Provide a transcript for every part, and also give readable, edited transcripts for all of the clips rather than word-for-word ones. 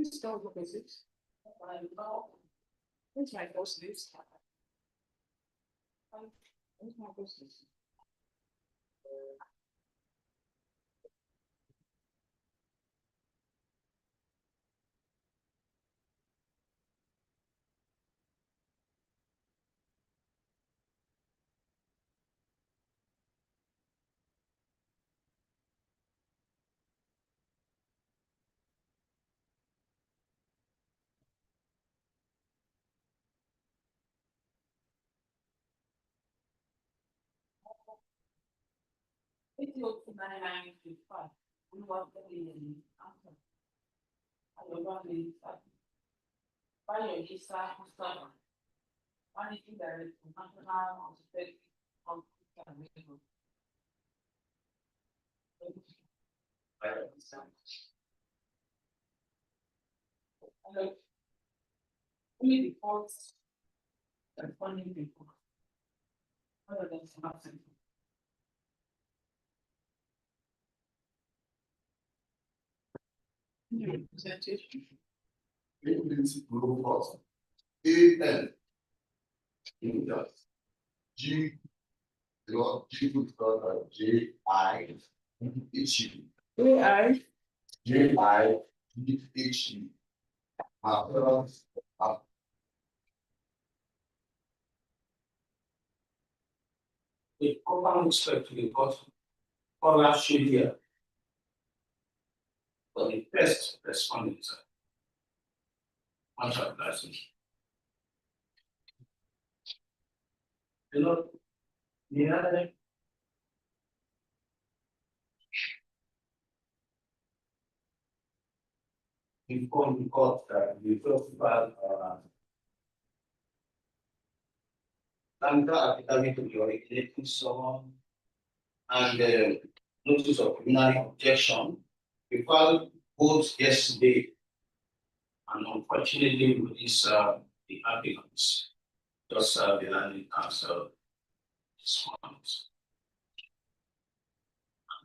Please don't look at it. Where's my post list? Where's my post list? It's your 995. We want the answer. I don't want the why your visa customer. Why did you direct to national security of I understand. Hello. Only the courts and funding people. Other than something. Presentation. Group of AN G G J I H E AI. J I H E with profound respect to the God for last year for the best respondents. Much obliged. You know, the other before we got we talked about academic to be originating someone and notice of criminal objection. We filed both yesterday and unfortunately with this the applicants just the landing council this month.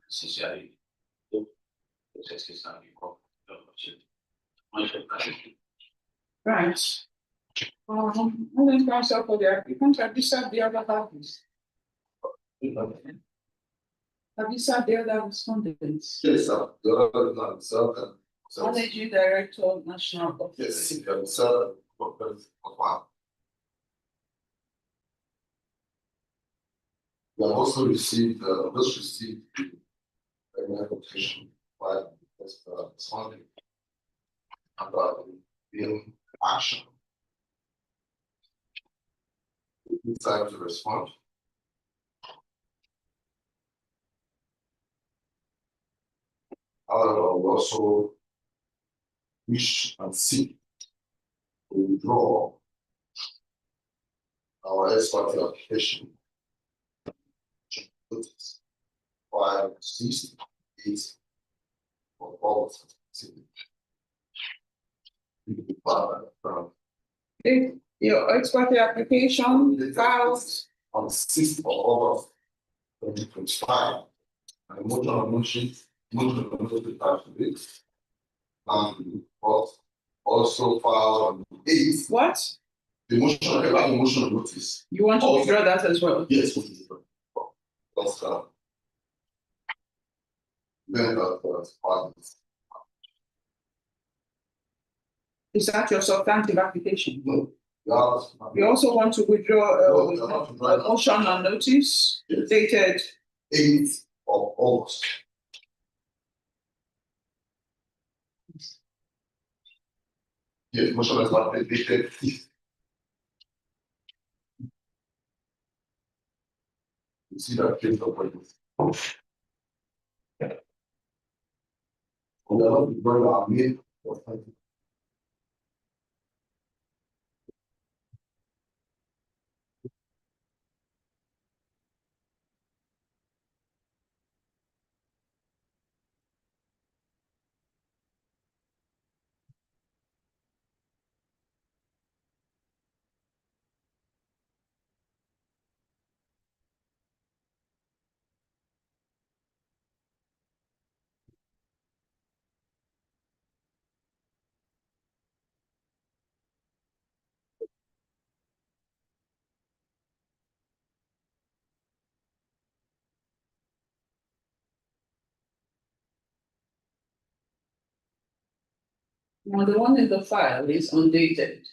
Sincerely, the processes are before the opportunity. Right. I think counsel for the applicant, have you served the other parties? Have you served the other respondents? Yes, sir. The other one, sir. Managing Director of National Office. Yes, sir. We have also received an application by responding about the action. It's time to respond. However, we also wish and seek to withdraw our expert application. By 68 of August. Your expert application filed on 6th of August 2025. And motion of motion but also filed on 8th. what? The motion of notice. You want to withdraw that as well? Yes, that's then Is that your substantive application? no. You also want to withdraw a motion on notice dated 8th of August. Yes, motion is not dated 5th. You see that case of witness. We are not withdrawing our main authority. Now, the one in the file is undated.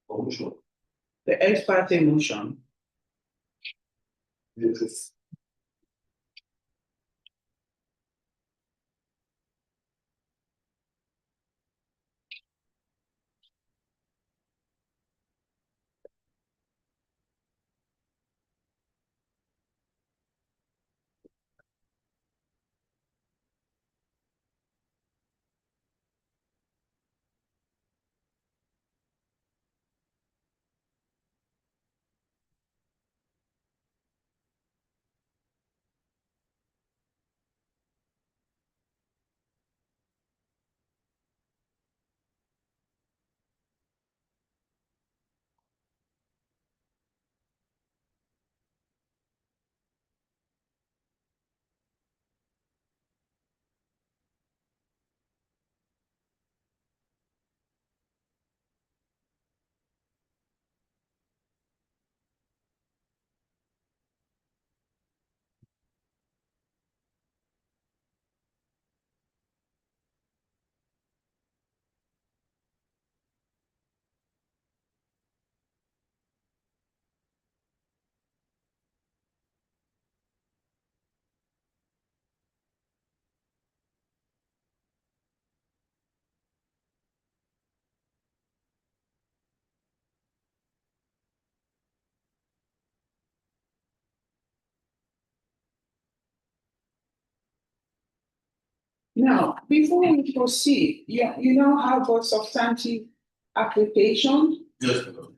For which one? The ex parte motion. Yes. Now, before we proceed, you now have a substantive application. Yes, madam.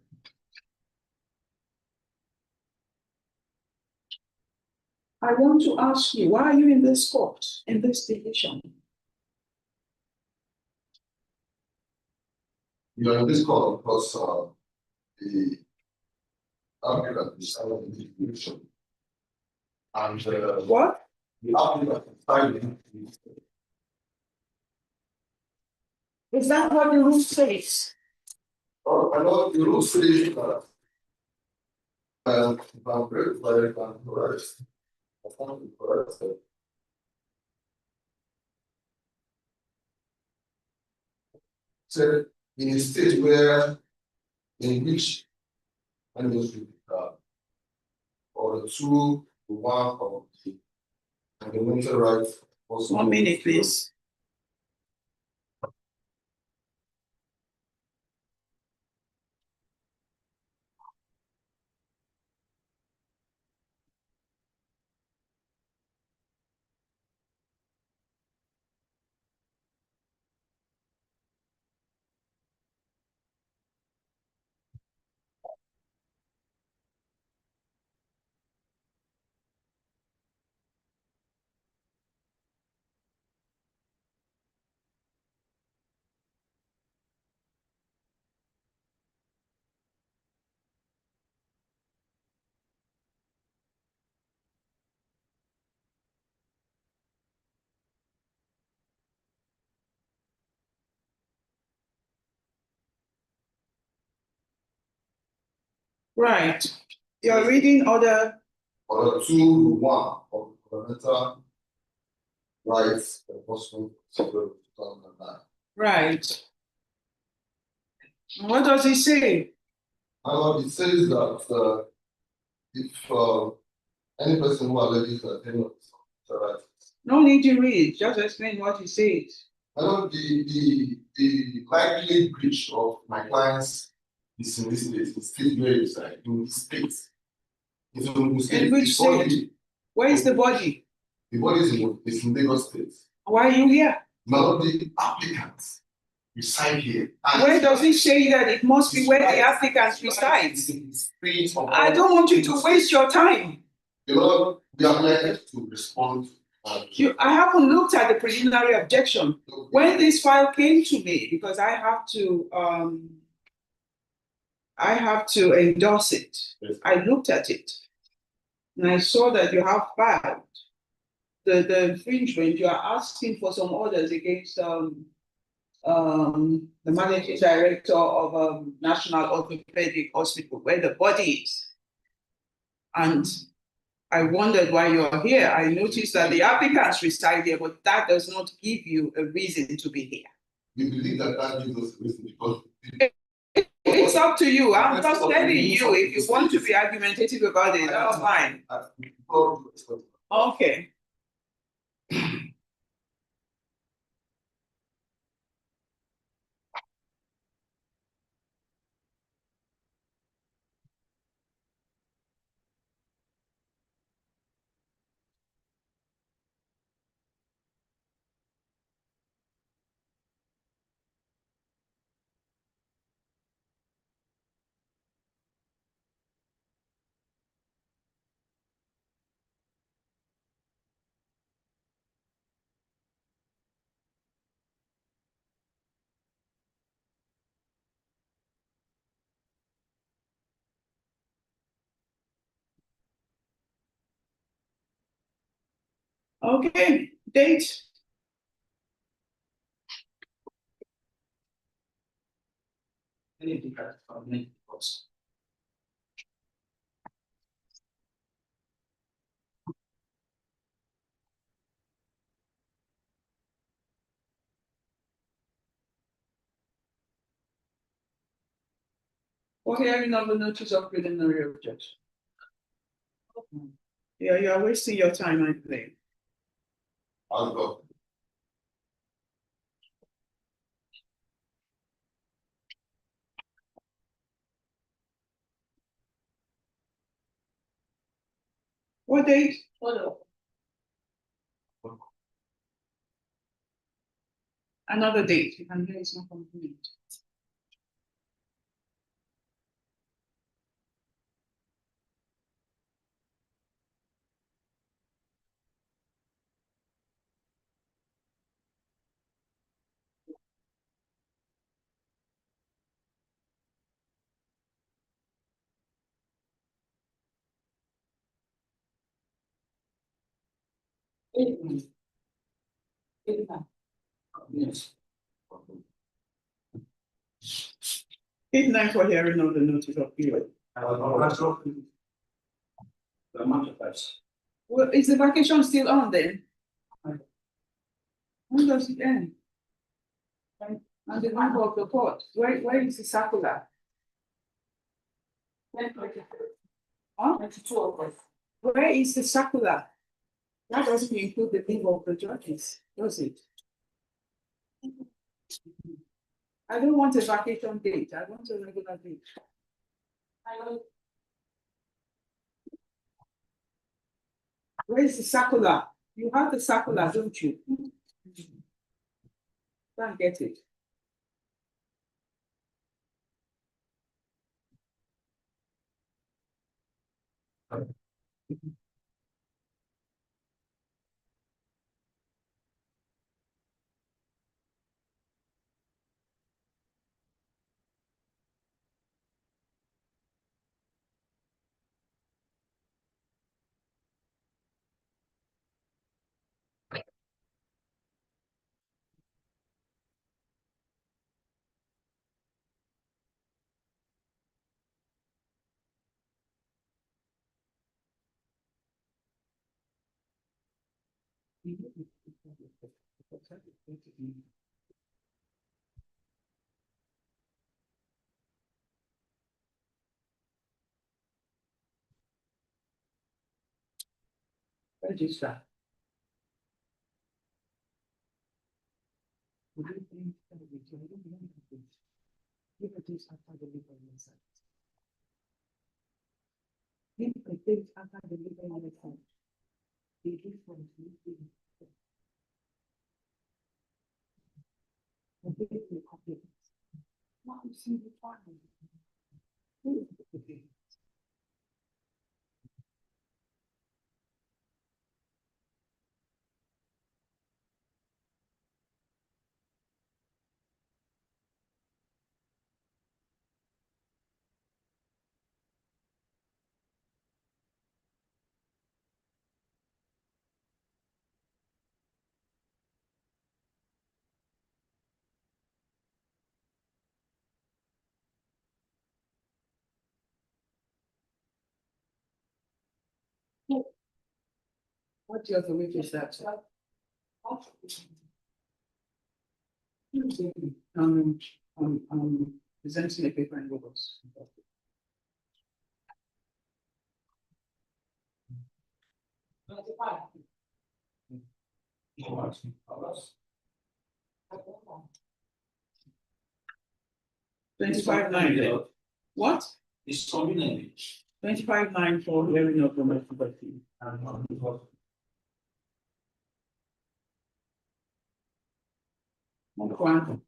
I want to ask you, why are you in this court, in this division? You are in this call because the applicant decided the information. And What? the applicant decided. Is that what the rule says? I know the rule says that. If I'm very correct, I'm correct. I can't be correct. So in a state where in which industry or the 2 to 1 of the fundamental rights also. 1 minute, please. Right. You're reading order. Order 2 to 1 of fundamental rights enforcement procedure 2009. Right. What does it say? It says that if any person who alleges that any of the rights. No need to read, just explain what it says. The likely breach of my client's is in this state, the state where it's like in this state. It's in this state. In which state? Where is the body? The body is in Lagos State. Why are you here? Now the applicants reside here. Where does it say that it must be where the applicants reside? I don't want you to waste your time. You know, we are here to respond. I haven't looked at the preliminary objection. When this file came to me, because I have to endorse it. Yes. I looked at it and I saw that you have filed the infringement. You are asking for some orders against the managing director of National Orthopedic Hospital, where the body is. And I wondered why you're here. I noticed that the applicants reside here, but that does not give you a reason to be here. We believe that gives us a reason because It's up to you. I'm just telling you, if you want to be argumentative about it, that's fine. Okay. Okay, date. Anything that from me, because For hearing of the notice of preliminary objection. Yeah, you are wasting your time, I think. I'll go. What date? Hold on. Another date. You can hear it's not complete. yes, Date 9 for hearing of the notice of hearing. the amount of us. Well, is the vacation still on then? When does it end? And the number of the court, where is the circular? Huh? 22 of us. Where is the circular? That doesn't include the leave of the judges, does it? I don't want a vacation date, I want a regular date. I know. Where is the circular? You have the circular, don't you? Can't get it. Register. Liberties after the legal license. Liberties after the legal license. The difference is completely complete. Not a single file. What year of the week is that? Presenting a paper in Lagos. $25. 25.9. What? It's convenient. 25.9 for hearing of the multiple. One.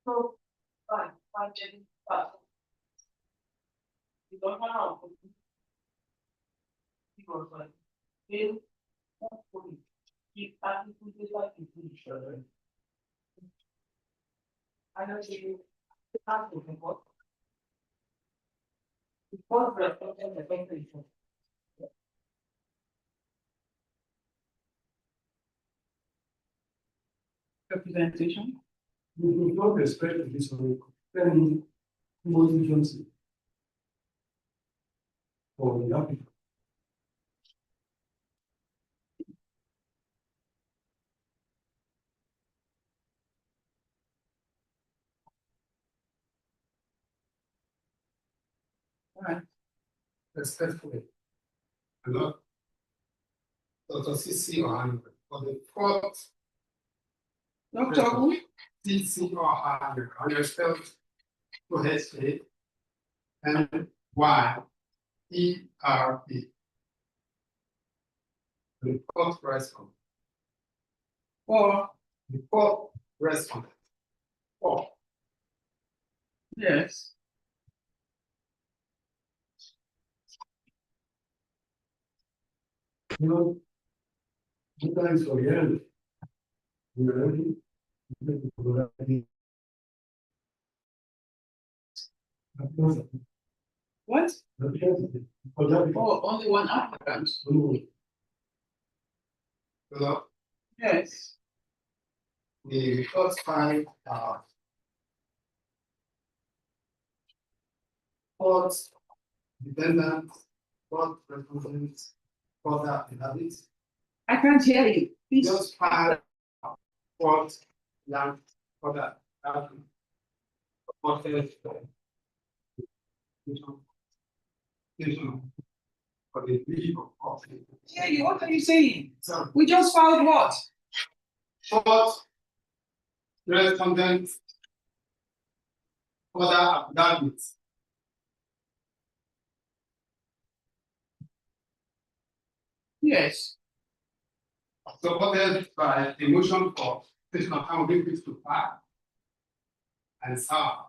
So, fine, Jenny, but. You don't know. He was like, "Bill, don't worry. Keep acting like each other." I know you have to report. Report representing the temperature. Representation. We do not respect this any motivation for the applicant. Alright. Respectfully. Hello. Dr. CC or Hannibal, for the fourth Dr. Who? CC or Hannibal, I respect to HA and YERP. The fourth respondent. Or The fourth respondent. Four. yes. You know, sometimes for the end, we are ready. What? Oh, only one applicant. Hello. Yes. The first five fourth dependent, fourth represents further inhabits. I can't hear you. Please. Just five fourth land further supported for the leave of office. Yeah, you. What are you saying? So We just filed what? fourth respondent further affidavits. Yes. Supported by a motion for station of town benefits to file and serve.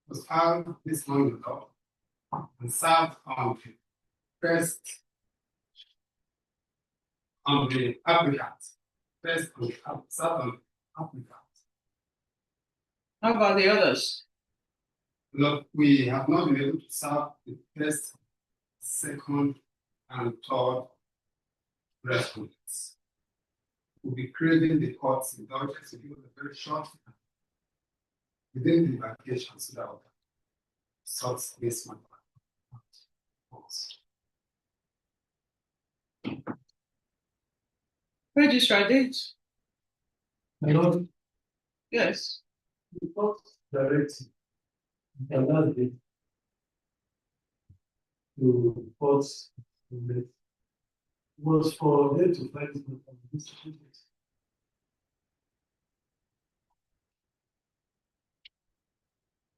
Was filed this month ago and served on the first on the applicant. First on the served on the applicant. How about the others? Look, we have not been able to serve the first, second, and third respondents. We'll be creating the court's indulgence to give us a very short time within the vacation so that we can sort this matter. Registrar date. I know Yes. the court directive allowed it to courts was for them to fight it on this.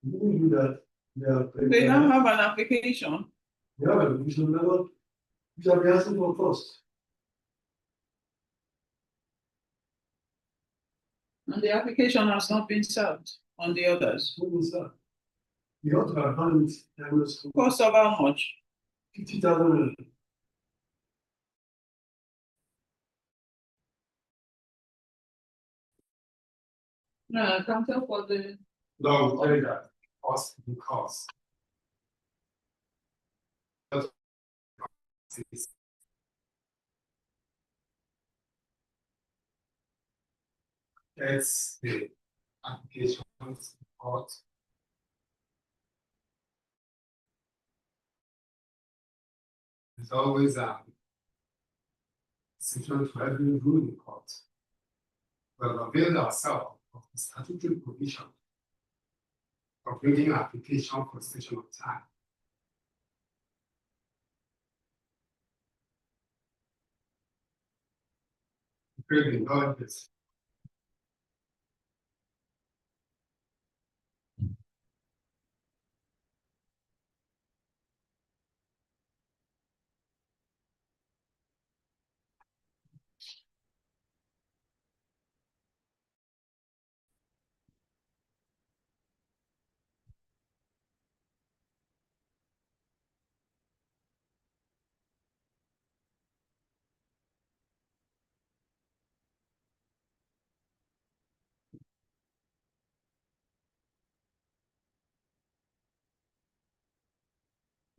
Didn't do that. They now have an application. Yeah, we should never, we shall be asking for cost. And the application has not been served on the others. What was that? We ought to have done it, there was Cost of how much? 50,000. No, I can't tell for the. No, we tell that cost because it's the applications court. There's always a decision to every rule in court. We have availed ourselves of the statutory provision of reading application for extension of time. Pray the Lord this.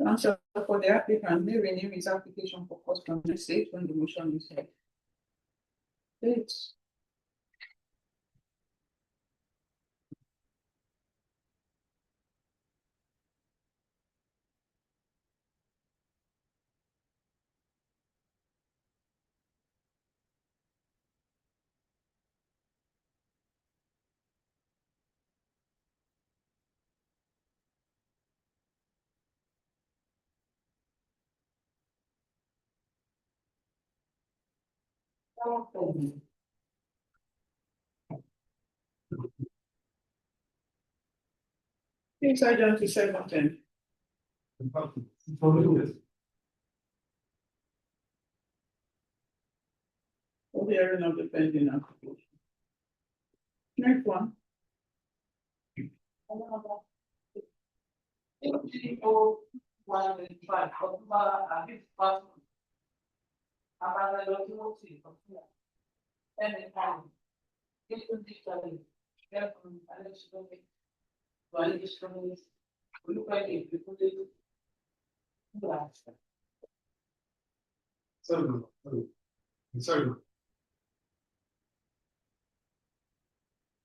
Counsel for the applicant may renew his application for court from the state when the motion is held. It's Sergeant to 710. For the hearing of the pending application. Next one. Sorry.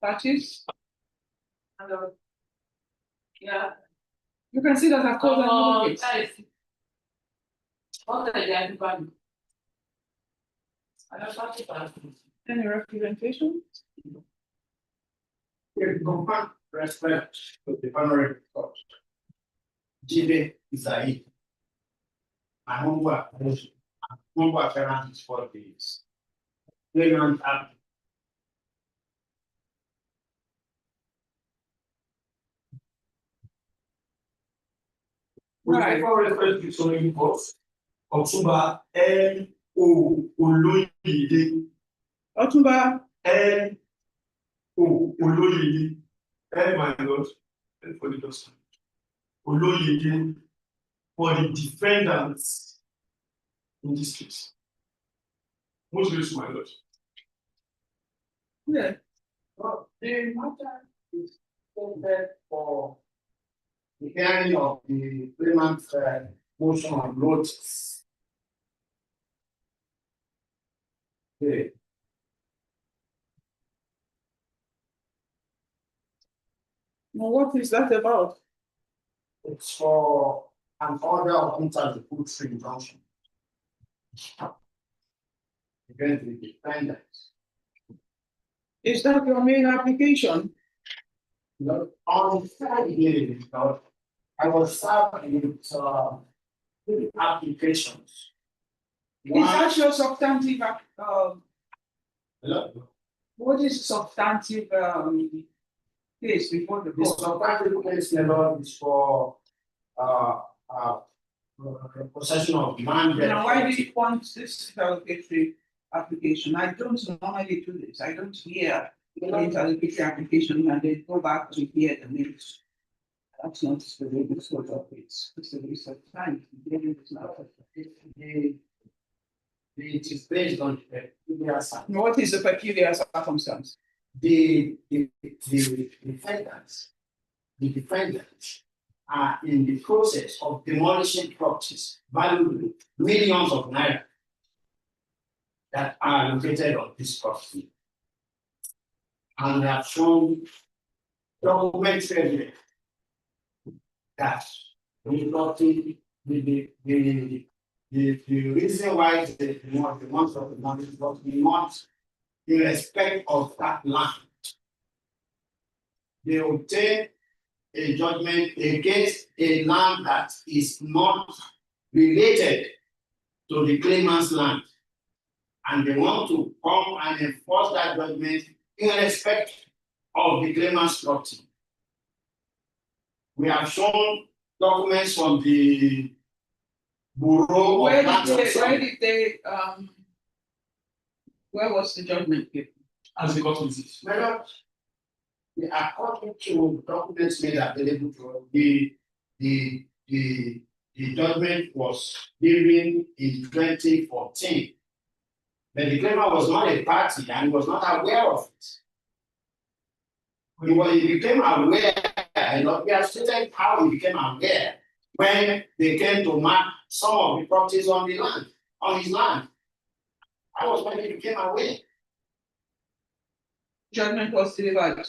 Patches, Yeah. you can see that I've called another case. Any representation? With confirmed respect to the honorable court. Jide Isaí. My humble application, humble appearance is 4 days. Claimant app. Right. Before reference to so many courts, Otumba N.O. Oloyede, Otumba, N.O. Oloyede, my lord, and for the justice. Oloyede for the defendants in this case. Most use my lord. yeah, The matter is stated for the hearing of the claimant's motion on notice. Okay. now what is that about? It's for an order of interlocutory injunction against the defendant. Is that your main application? On Friday, I was served with 3 applications. Is that your substantive, Hello? what is substantive, case before the The court? substantive case level is for possession of land. Now, why do you want this interlocutory application? I don't normally do this. I don't hear the interlocutory application and then go back to hear the news. That's not the way this sort of it's a waste of time. It is based on peculiar circumstances. What is the peculiar circumstance? The defendants are in the process of demolishing properties valued millions of naira that are located on this property. And they have shown documents here that we not the reason why they want the ones of the money is not in respect of that land. They obtain a judgment against a land that is not related to the claimant's land. And they want to come and enforce that judgment in respect of the claimant's property. We have shown documents from the Bureau Where of Lands and where was the judgment given? As they got with it. Well, according to documents made available to the judgment was given in 2014. But the claimant was not a party and was not aware of it. He became aware, we have stated how he became aware when they came to mark some of the properties on the land, on his land. That was when he became aware. Judgment was delivered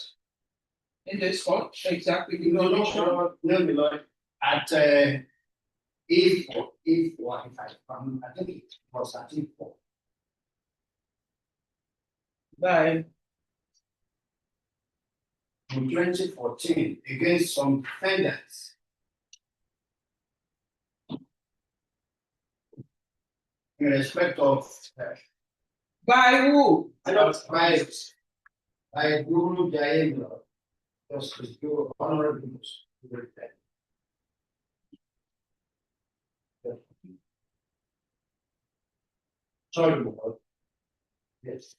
in the spot, exactly. No, my lord. At if I think it was at if By in 2014 against some defendants. In respect of by who? by Guru Jayendra, Justice Guru Honorable. Sorry, my lord. Yes.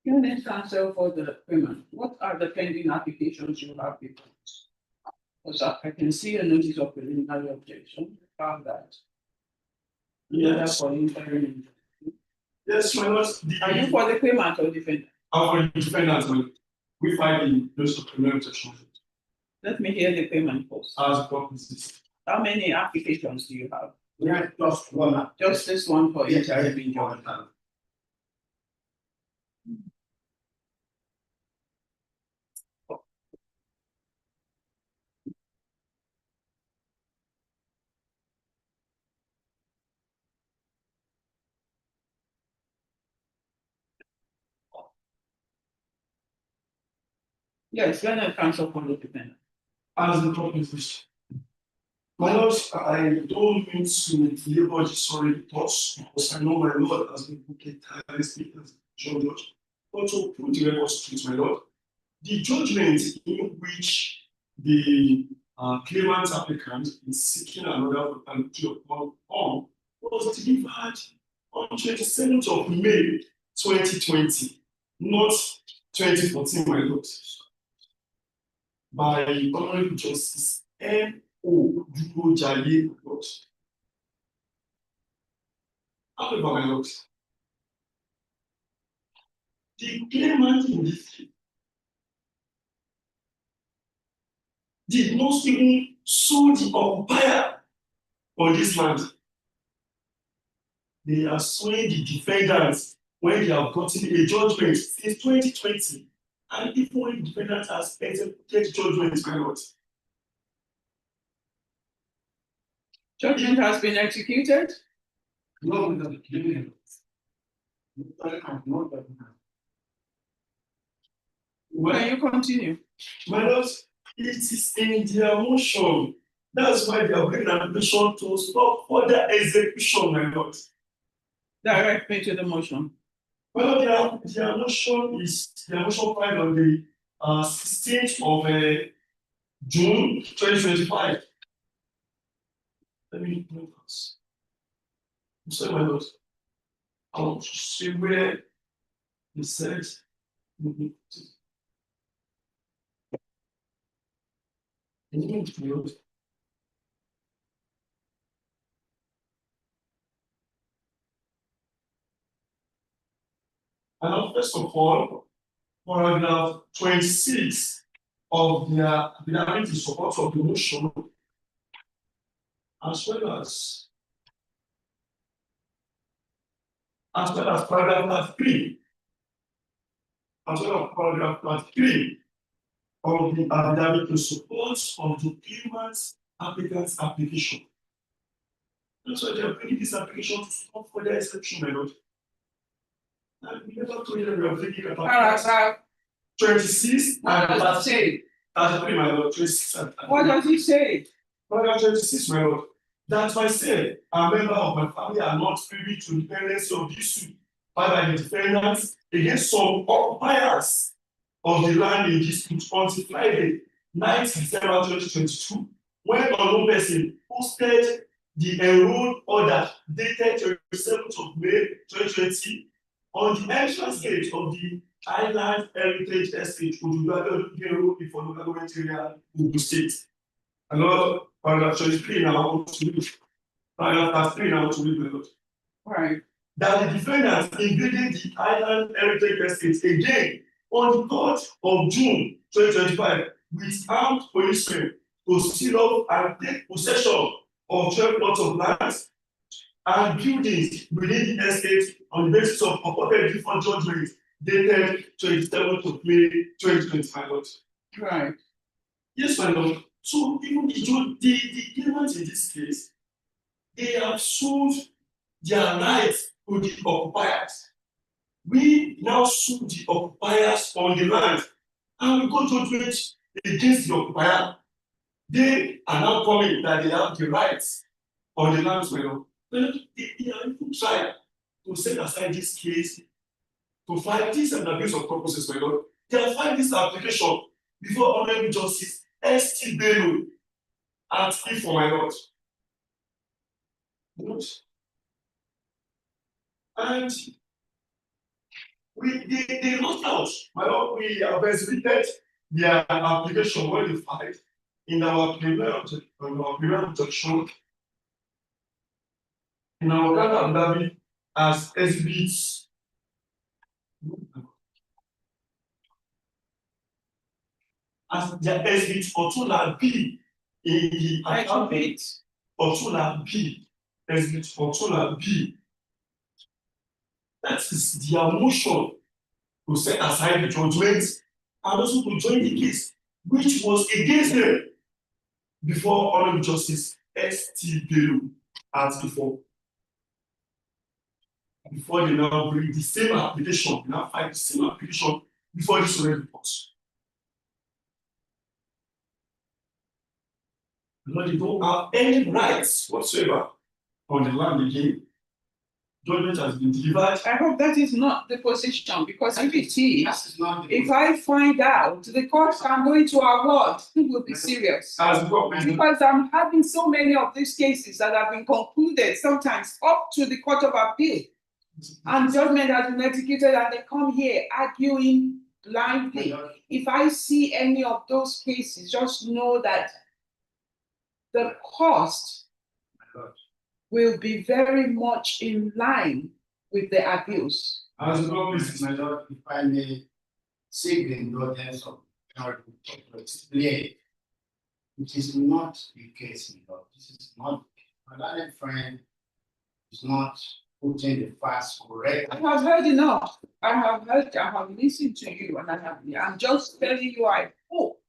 Unit counsel for the payment. What are the pending applications you have before? Because I can see a notice of preliminary objection. Found that. Yes. For interim. Yes, my lord. Are you for the payment or defendant? I'm for the defendant, my lord. We find the notice of preliminary objection. Let me hear the payment first. As the purposes. How many applications do you have? We have just one. Just this one for Yes, I interim have judgment. Yes, then a counsel for the defendant. As the purposes. My lord, I don't mean to labor the sorry thoughts because I know my lord has been working tirelessly as judge. But to put the record straight, my lord, the judgment in which the claimant applicant is seeking another appeal on was delivered on 27th of May 2020, not 2014, my lord, by Honorable Justice Ojodu, my lord. However, my lord, the claimant in this case did not even sue the umpire on this land. They are suing the defendants when they have gotten a judgment since 2020, and even when the defendant has executed judgment, my lord. Judgment has been executed. No, no, no. Can you continue? My lord, it is in their motion. That's why they are bringing an application to stop further execution, my lord. Direct me to the motion. Well, their motion is their motion filed on the 16th of June 2025. Let me know this. I'm sorry, my lord. I want to see where it says. And now, first of all, paragraph 26 of the affidavit in support of the motion, as well as paragraph 3, as well as paragraph 3 of the affidavit in support of the claimant's applicant's application. That's why they are bringing this application to stop further exception, my lord. And we never told you that we are taking a Paragraph. 26 What and does it say? 33, my lord. 26 and 33. What does it say? Paragraph 26, my lord. That myself, a member of my family, are not privy to the pendency of this suit filed by the defendants against some occupiers of the land in dispute until Friday, 9th December 2022, when unknown person posted the enrolled order dated 27th of May 2020 on the entrance gate of the Island Heritage Estate, Ojodu before local government area in the state. And now, paragraph 23 now to read. Paragraph 3 now to read, my lord. Right. That the defendant invaded the Island Heritage Estate again on the 3rd of June 2025 with armed policemen to seal up and take possession of 12 plots of land and buildings within the estate on the basis of purported default judgment dated 27th of May 2025. Right. Yes, my lord. So even the claimants in this case, they have sold their rights to the occupiers. We now sue the occupiers on the land, and we got judgment against the occupier. They are now coming that they have the rights on the land, my lord. But they are even trying to set aside this case to file this and abuse of purposes, my lord. They have filed this application before Honorable Justice S.T. Bello at Ifo, my lord. And they lost out. My lord, we have exhibited their application when they filed in our preliminary objection. In our grant affidavit as exhibits. As their exhibit Otula B in the affidavit Otula B, exhibit Otula B. That is their motion to set aside the judgment and also to join the case, which was against them before Honorable Justice S.T. Bello as before. Before they now bring the same application, they now file the same application before this already courts. Because they don't have any rights whatsoever on the land again. Judgment has been delivered. I hope that is not the position, because if it is, if I find out, the court can go into award, it will be serious. Because I'm having so many of these cases that have been concluded, sometimes up to the Court of Appeal, and judgment has been executed, and they come here arguing blindly. If I see any of those cases, just know that the cost will be very much in line with the abuse. As always, my lord, if I may seek the indulgence of to explain, it is not the case, my lord. This is not my learned friend is not putting the facts correct. I have heard enough. I have listened to you, and I'm just telling you, I hope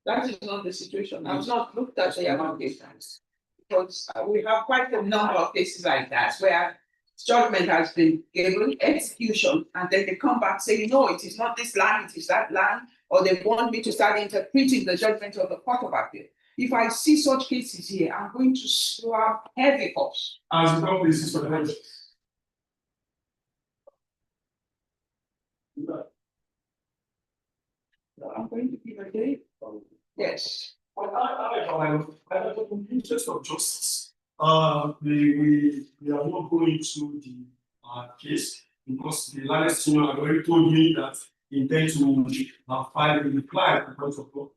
that is not the situation. I've not looked at the applications. Because we have quite a number of cases like that where judgment has been given, execution, and then they come back saying, no, it is not this land, it is that land, or they want me to start interpreting the judgment of the Court of Appeal. If I see such cases here, I'm going to slap heavy cups. As the company is for the next. I'm going to give a date. Yes. In the interest of justice, we are not going to the case because the last senior had already told me that he intends to file a reply to the court of law.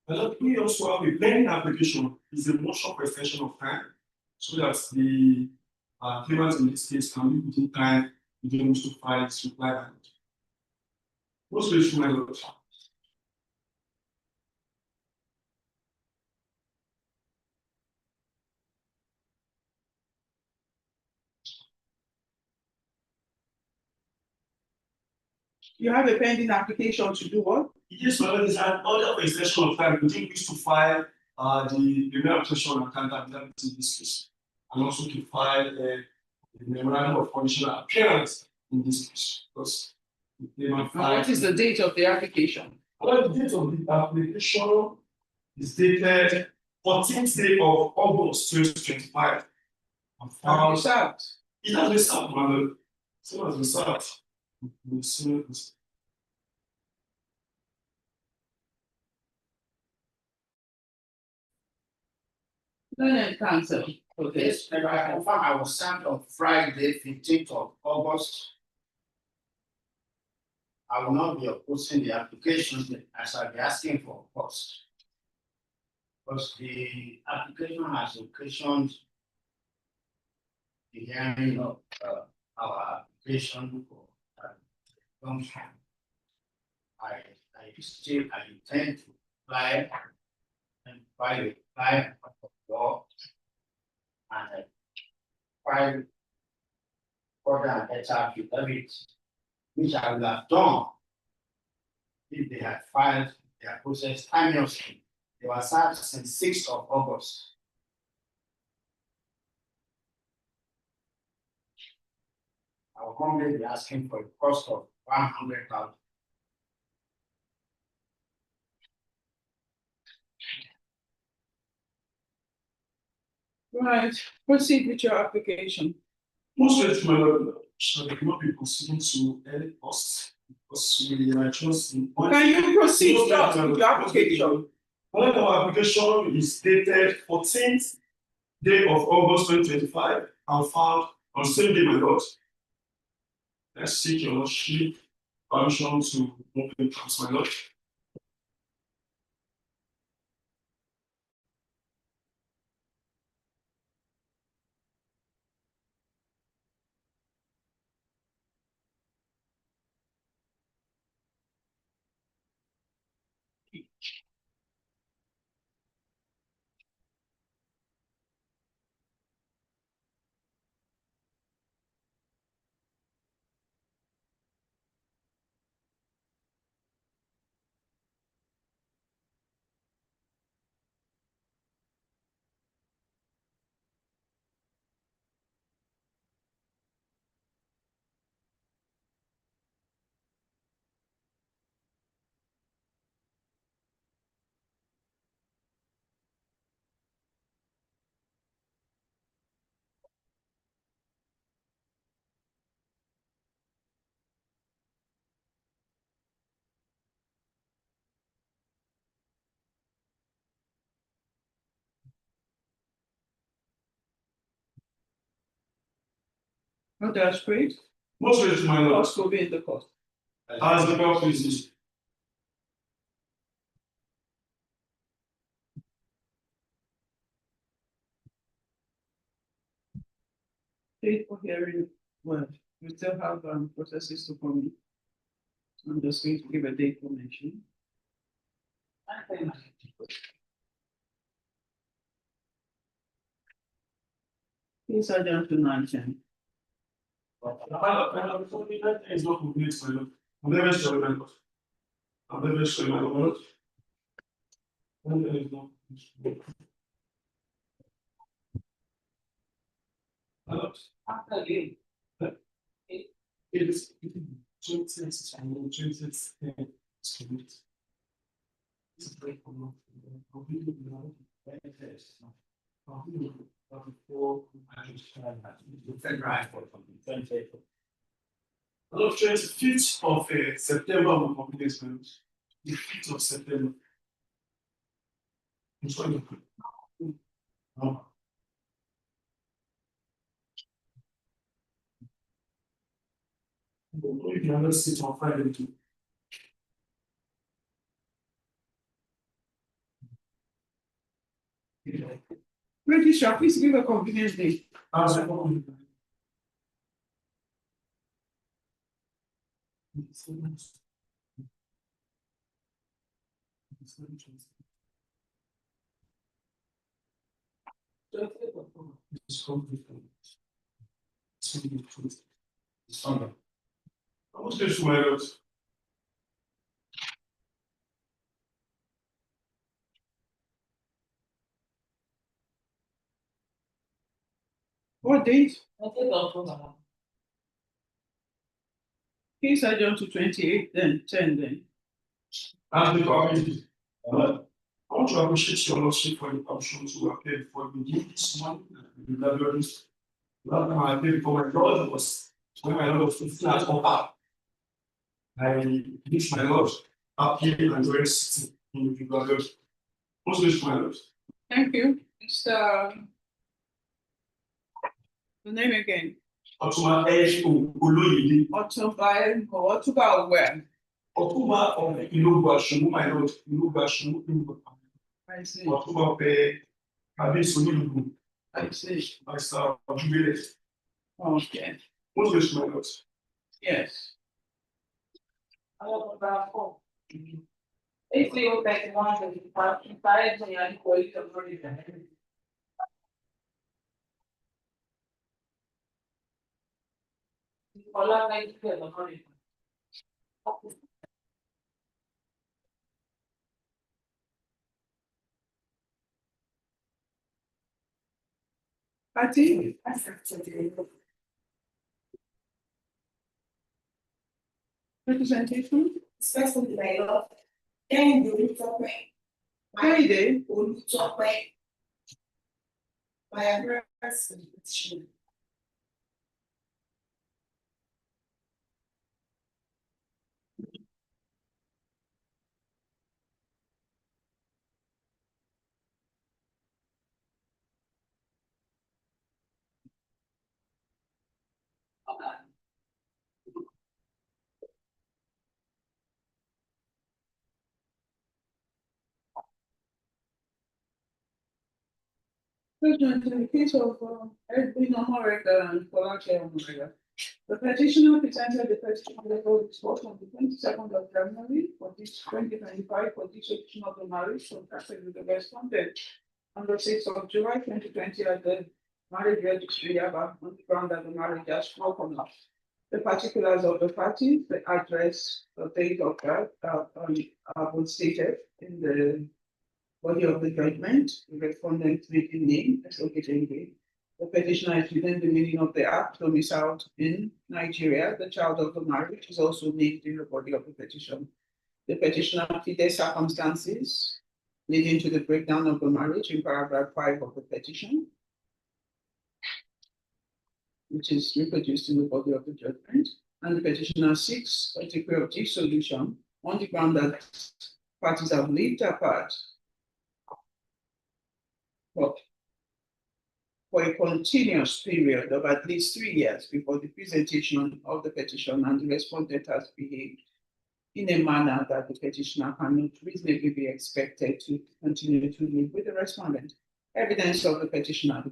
And we also have a pending application, is a motion for extension of time, so that the claimant in this case can be within time to be able to file his reply. Most grateful, my lord. You have a pending application to do what? Yes, my lord, is an order for extension of time within which to file the application on accountability in this case, and also to file the memorandum of conditional appearance in this case. Because What is the date of the application? well, the date of the application is dated 14th day of August 2025. Have you served? It has been served, my lord. So has been served. Counsel. Okay. Yes, I confirm I was sent on Friday, 15th of August. I will not be opposing the application as I'll be asking for cost. Because the application has occasioned the hearing of our application for long time. I intend to apply and file of law and file further and better affidavit, which I would have done if they had filed their process timeously. They were served since 6th of August. I will humbly be asking for a cost of 100,000. Right, proceed with your application. Most grateful, my lord, shall not be proceeding to any cost because we are just in. Can you proceed with your application? Our application is dated 14th day of August 2025 and filed on same day, my lord. Let's seek your lordship permission to open the house, my lord. No, that's great. Most grateful, my lord. Cost will be in the cost. As the court pleases. Date for hearing, well, we still have processes to come in. I'm just going to give a date for mention. Please adjourn to 9:10. It's not complete, my lord. I'm never sure, my lord. I'm never sure, my lord. My lord. After you. It is 20th, and 20th. It's complete. It's a break from the a lot of 25th of September will complete experiment. The 5th of September. It's funny. No. You can just sit on Friday too. Registrar, please give a convenience date. As a whole. It's complete. It's Sunday. I was just my notes. What date? I think October. Please adjourn to 28, then 10 then. As the committee, I want to appreciate your lordship for the option to appear for me this morning. The Abiodun. Last time I appeared for my lord was when my lord was 15 at Opa. I wish my lord appear and join sitting in the Abiodun. Most wish my lord. Thank you. Mr. The name again. Otuma Ejo Oloyede. Otuba where? Otuma of Ilogbasun, my lord. Ilogbasun. I see. Otuma Pe Abisonilugu. I see. Mr. Jubilee. Okay. Most wish my lord. Yes. I don't know. If you take one, you buy it, and you call it a very. All I like to get the money. Party? Representation? Especially my love. Then you will talk way. Friday? Will talk way. My address is President, in the case of Edwin Omorega and Folake Omorega, the petitioner presented the petition before this vote on the 22nd of January for this 2025 for dissolution of the marriage contracted with the respondent on the 6th of July 2020 at the marriage registry on the ground that the marriage has broken off. The particulars of the parties, the address, the date of birth are stated in the body of the judgment. The respondent making name, SOKJB. The petitioner is within the meaning of the act domiciled in Nigeria. The child of the marriage is also named in the body of the petition. The petitioner pleaded circumstances leading to the breakdown of the marriage in paragraph 5 of the petition, which is reproduced in the body of the judgment. And the petitioner seeks a decree of dissolution on the ground that parties have lived apart for a continuous period of at least 3 years before the presentation of the petition, and the respondent has behaved in a manner that the petitioner cannot reasonably be expected to continue to live with the respondent. Evidence of the petitioner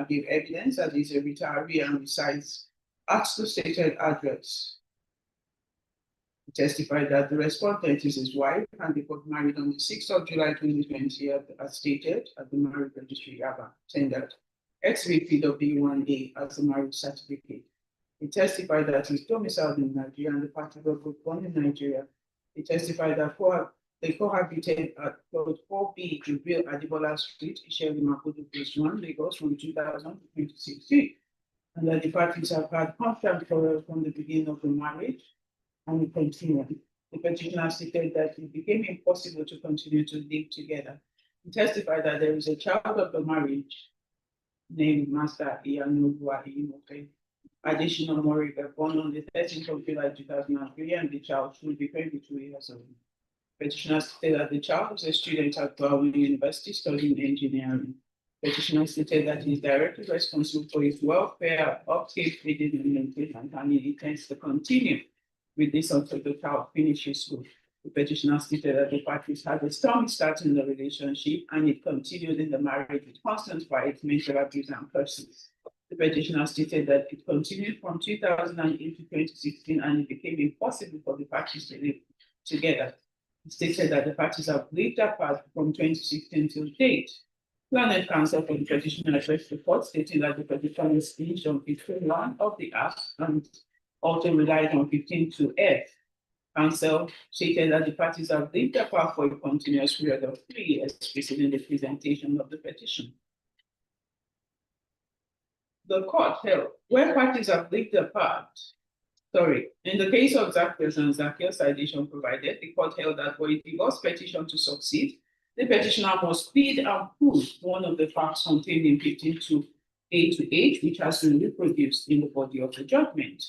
gave evidence that he is a retiree and resides at the stated address. He testified that the respondent is his wife and they got married on the 6th of July 2020 as stated at the marriage registry tendered XVPW1A as the marriage certificate. He testified that he's domiciled in Nigeria and the party was born in Nigeria. He testified that they cohabited at plot 4B Jubril Adibola Street, Isheli Makudu Phase 1, Lagos from 2000 to 2016. And that the parties have had constant quarrels from the beginning of the marriage and it continued. The petitioner stated that it became impossible to continue to live together. He testified that there is a child of the marriage named Master Iyanogwa Imofe Additional Moriga, born on the 13th of July 2003, and the child should be 22 years old. Petitioner stated that the child was a student at Brown University studying engineering. Petitioner stated that he is directly responsible for his welfare, upkeep, feeding, and maintenance, and he intends to continue with this until the child finishes school. The petitioner stated that the parties had a stormy start in the relationship and it continued in the marriage with constant fights, mental abuse, and curses. The petitioner stated that it continued from 2008 to 2016 and it became impossible for the parties to live together. He stated that the parties have lived apart from 2016 till date. Planet Counsel for the petitioner addressed the court stating that the petitioner is based on 15.1 of the Act and also relied on 15.2F. Counsel stated that the parties have lived apart for a continuous period of 3 years preceding the presentation of the petition. The court held where parties have lived apart. In the case of Zacchaeus and Zacchaeus citation provided, the court held that for a divorce petition to succeed, the petitioner must plead and prove one of the facts contained in 15.2A to H, which has been reproduced in the body of the judgment.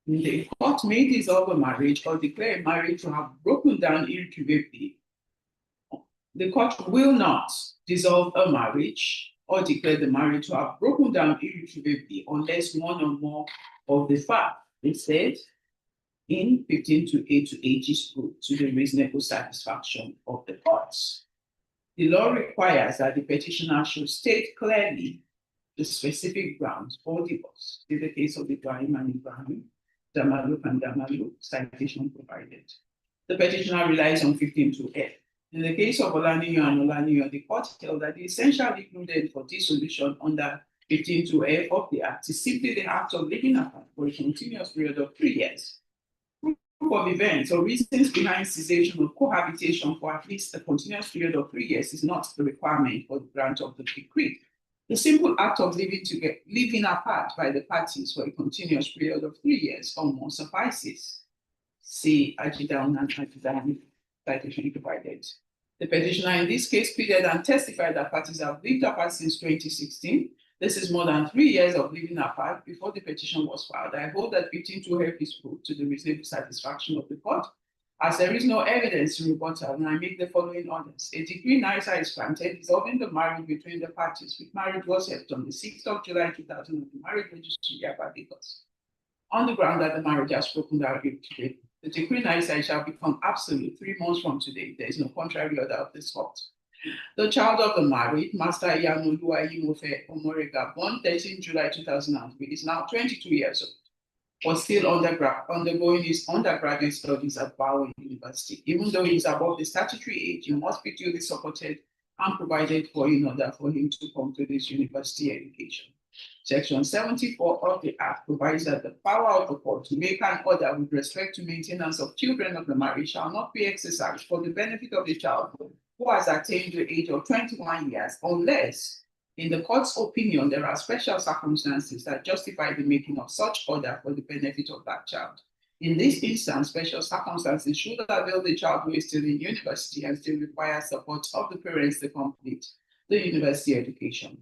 The court may dissolve a marriage or declare a marriage to have broken down irretrievably. The court will not dissolve a marriage or declare the marriage to have broken down irretrievably unless one or more of the facts said in 15.2A to H is proved to the reasonable satisfaction of the courts. The law requires that the petitioner should state clearly the specific grounds for divorce. In the case of Ibrahim and Ibrahim, Damalu and Damalu, citation provided. The petitioner relies on 15.2F. In the case of Olaniyo and Olaniyo, the court held that the essential included for dissolution under 15.2F of the Act is simply the act of living apart for a continuous period of 3 years. Proof of events or reasons behind cessation of cohabitation for at least a continuous period of 3 years is not the requirement for the grant of the decree. The simple act of living apart by the parties for a continuous period of 3 years or more suffices. See Ajidoun and Ajidoun, citation provided. The petitioner in this case pleaded and testified that parties have lived apart since 2016. This is more than 3 years of living apart before the petition was filed. I hold that 15.2F is proved to the reasonable satisfaction of the court. As there is no evidence to rebut, and I make the following orders. A decree NISA is granted dissolving the marriage between the parties, which marriage was held on the 6th of July 2000 at the marriage registry Yaba, Lagos. On the ground that the marriage has broken down today, the decree NISA shall become absolute 3 months from today. There is no contrary order of this court. The child of the married, Master Iyanolua Imofe Omorega, born 13 July 2003, is now 22 years old, but still undergoing his undergraduate studies at Bowen University. Even though he is above the statutory age, he must be duly supported and provided for in order for him to complete his university education. Section 74 of the Act provides that the power of the court to make an order with respect to maintenance of children of the marriage shall not be exercised for the benefit of the child who has attained the age of 21 years, unless, in the court's opinion, there are special circumstances that justify the making of such order for the benefit of that child. In this instance, special circumstances should avail the child who is still in university and still requires support of the parents to complete the university education.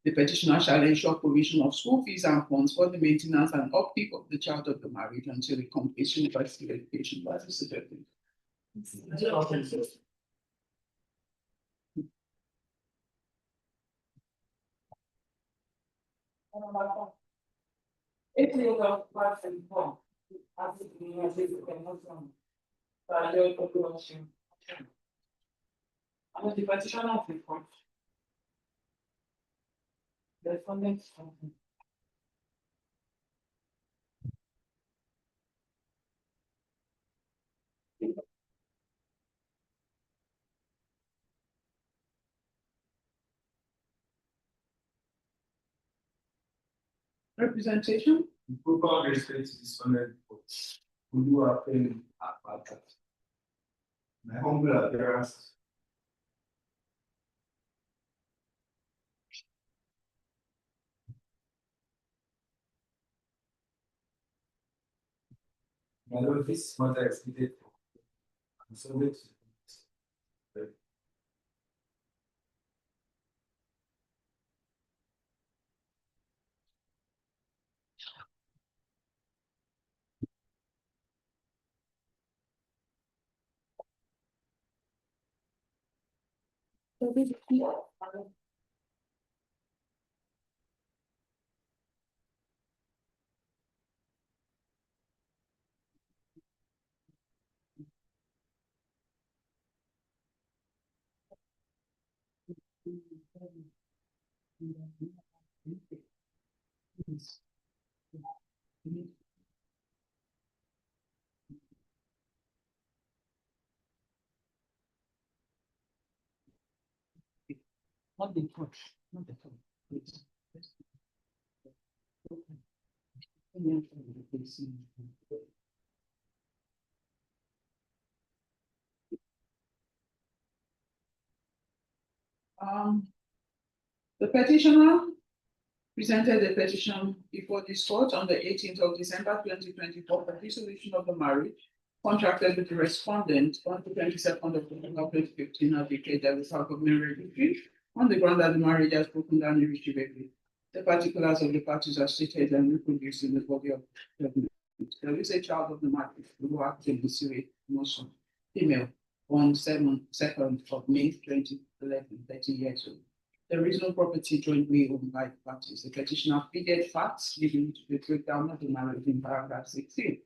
The petitioner shall ensure provision of school fees and funds for the maintenance and upkeep of the child of the marriage until it completes university education. That is suggested. If you go back and forth, I think we have this emotion. I don't know. I'm a petitioner of the court. The funding something. Representation? The proper respect to dishonored reports. Who do appeal at that. My humble adherence. My Lord, this matter is needed for. I'm subject to. Not the touch, not the touch. Please. The petitioner presented a petition before this court on the 18th of December 2024 for dissolution of the marriage contracted with the respondent on the 22nd of November 2015 as declared with our government registry on the ground that the marriage has broken down irretrievably. The particulars of the parties are stated and reproduced in the body of the document. There is a child of the marriage who acted in the motion, female, on 2nd of May 2011, 30 years old. There is no property jointly owned by the parties. The petitioner pleaded facts leading to the breakdown of the marriage in paragraph 16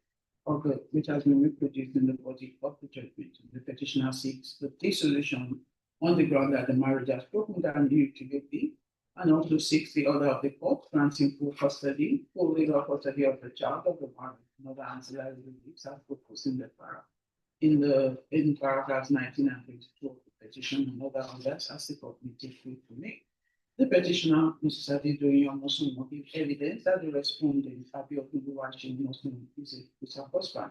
of the, which has been reproduced in the body of the judgment. The petitioner seeks the dissolution on the ground that the marriage has broken down irretrievably, and also seeks the order of the court granting full custody, full legal custody of the child of the marriage and other ancillary reliefs as proposed in the in paragraphs 19 and 22 of the petition and other orders as the court may take free to make. The petitioner, Mrs. Abiodun, also give evidence that the respondent, Abiodun, is her husband.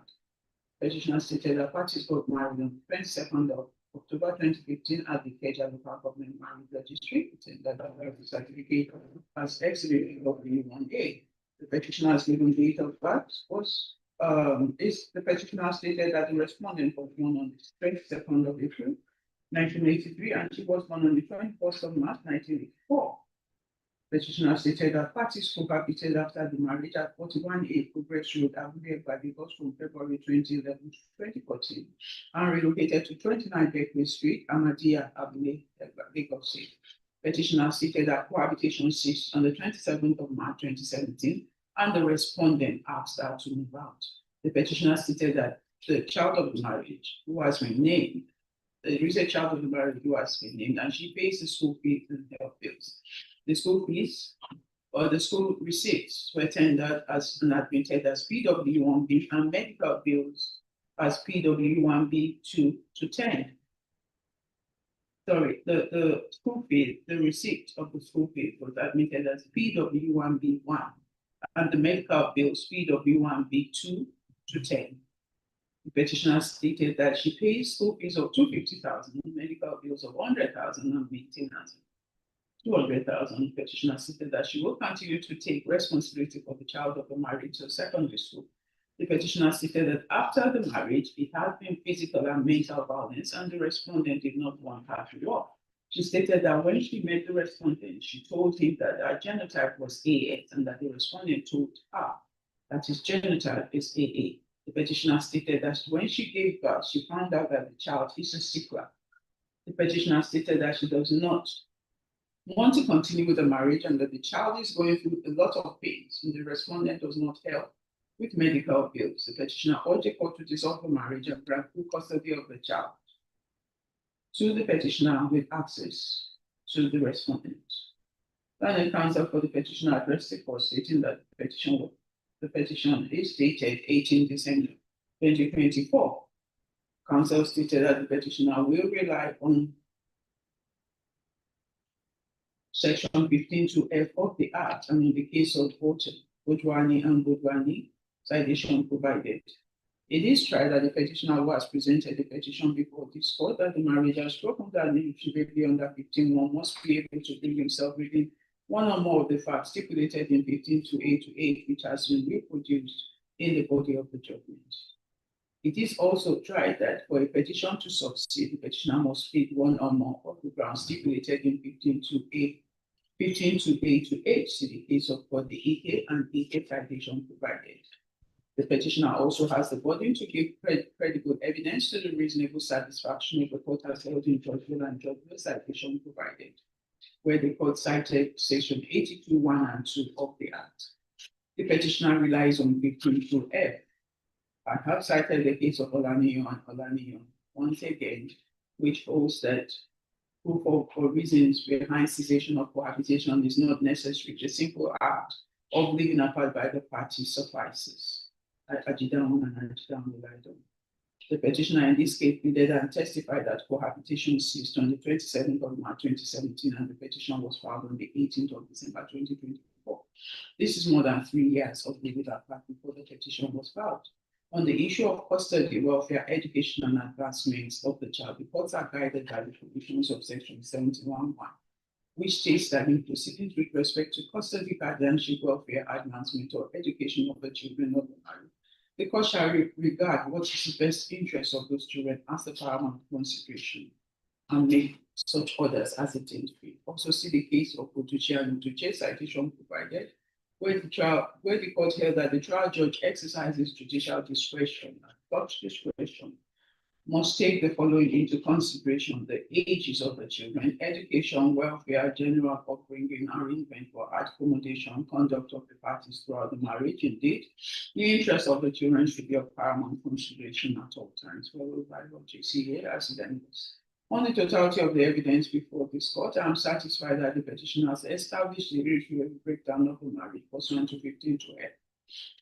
Petitioner stated that parties got married on 22nd of October 2015 at the Keja Local Government Marriage Registry. That the certificate as exhibit W1A. The petitioner's given date of birth was the petitioner stated that the respondent was born on the 22nd of April 1983 and she was born on the 21st of March 1984. Petitioner stated that parties cohabited after the marriage at 41A Progress Road, Abuja, by Lagos from February 2011 to 2014 and relocated to 29 Berkeley Street, Ahmadiyya, Abuja, Lagos State. Petitioner stated that cohabitation ceased on the 27th of March 2017 and the respondent asked her to move out. The petitioner stated that the child of the marriage, who has been named, there is a child of the marriage who has been named, and she pays the school fees and health bills. The school fees or the school receipts were tendered as and admitted as PW1B and medical bills as PW1B 2 to 10. Sorry, the school fee, the receipt of the school fee was admitted as PW1B1 and the medical bills PW1B 2 to 10. The petitioner stated that she pays school fees of 250,000, medical bills of 100,000 and maintenance 200,000. The petitioner stated that she will continue to take responsibility for the child of the marriage to secondary school. The petitioner stated that after the marriage, it has been physical and mental violence, and the respondent did not want her to work. She stated that when she met the respondent, she told him that her genotype was AX and that the respondent told her that his genotype is AA. The petitioner stated that when she gave birth, she found out that the child is a sequel. The petitioner stated that she does not want to continue with the marriage and that the child is going through a lot of pains and the respondent does not help with medical bills. The petitioner urged the court to dissolve the marriage and grant full custody of the child to the petitioner with access to the respondent. Final counsel for the petitioner addressed the court stating that the petition is dated 18 December 2024. Counsel stated that the petitioner will rely on Section 15(2)(f) of the Act, and in the case of both Ojwani and Budwani, citation provided. It is tried that the petitioner who has presented the petition before this court that the marriage has broken down irretrievably under 15(1) must be able to bring himself within one or more of the facts stipulated in 15(2)(a) to 8, which has been reproduced in the body of the judgment. It is also tried that for a petition to succeed, the petitioner must plead one or more of the grounds stipulated in 15(2)(a) to 8, see the case of both the EK and EK citation provided. The petitioner also has the burden to give credible evidence to the reasonable satisfaction of the court as held in judgment and judgment citation provided, where the court cited section 82(1) and 2 of the Act. The petitioner relies on 15(2)(f). I have cited the case of Olaniyan and Olaniyan once again, which holds that proof of reasons behind cessation of cohabitation is not necessary. The simple act of living apart by the parties suffices. The petitioner in this case pleaded and testified that cohabitation ceased on the 27th of March 2017, and the petition was filed on the 18th of December 2024. This is more than 3 years of living apart before the petition was filed. On the issue of custody, welfare, education, and advancements of the child, the courts are guided by the provisions of section 71(1), which states that in proceedings with respect to custody, guardianship, welfare, advancement, or education of the children of the married, the court shall regard what is the best interest of those children as the paramount consideration and make such orders as it deems fit. Also see the case of Otuchi and Otuche citation provided, where the court held that the trial judge exercises judicial discretion, and such discretion must take the following into consideration: the ages of the children, education, welfare, general upbringing, arrangement for accommodation, conduct of the parties throughout the marriage. Indeed, the interest of the children should be of paramount consideration at all times, followed by what you see here as evidence. On the totality of the evidence before this court, I am satisfied that the petitioner has established the irretrievable breakdown of the marriage pursuant to 15(2)(f).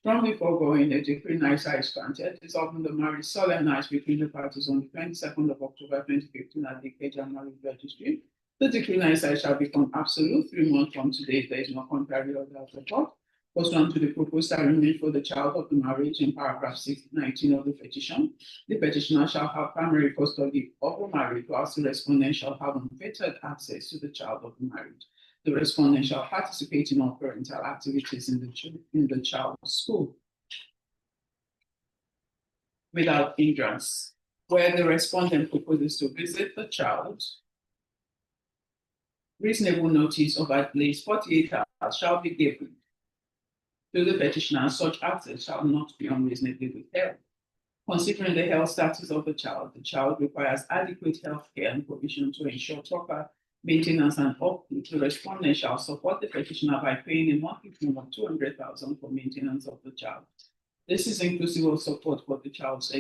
From the foregoing, a decree nisi is granted, dissolving the marriage solemnized between the parties on the 22nd of October 2015 at the Ikeja Marriage Registry. The decree nisi shall become absolute 3 months from today if there is no contrary order of the court. Pursuant to the proposed arrangement for the child of the marriage in paragraph 619 of the petition, the petitioner shall have primary custody of the marriage, whilst the respondent shall have unfettered access to the child of the marriage. The respondent shall participate in all parental activities in the child's school without hindrance. Where the respondent proposes to visit the child, reasonable notice of at least 48 hours shall be given to the petitioner, and such access shall not be unreasonably withheld. Considering the health status of the child requires adequate health care and provision to ensure proper maintenance and upkeep. The respondent shall support the petitioner by paying a monthly fee of 200,000 for maintenance of the child. This is inclusive of support for the child's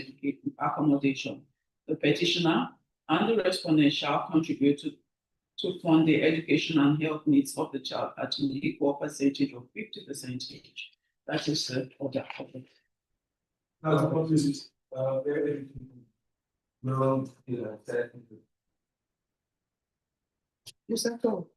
accommodation. The petitioner and the respondent shall contribute to fund the education and health needs of the child at an equal percentage of 50% each. That is the order of it. Now, the point is, No, yeah, technically. Is that all?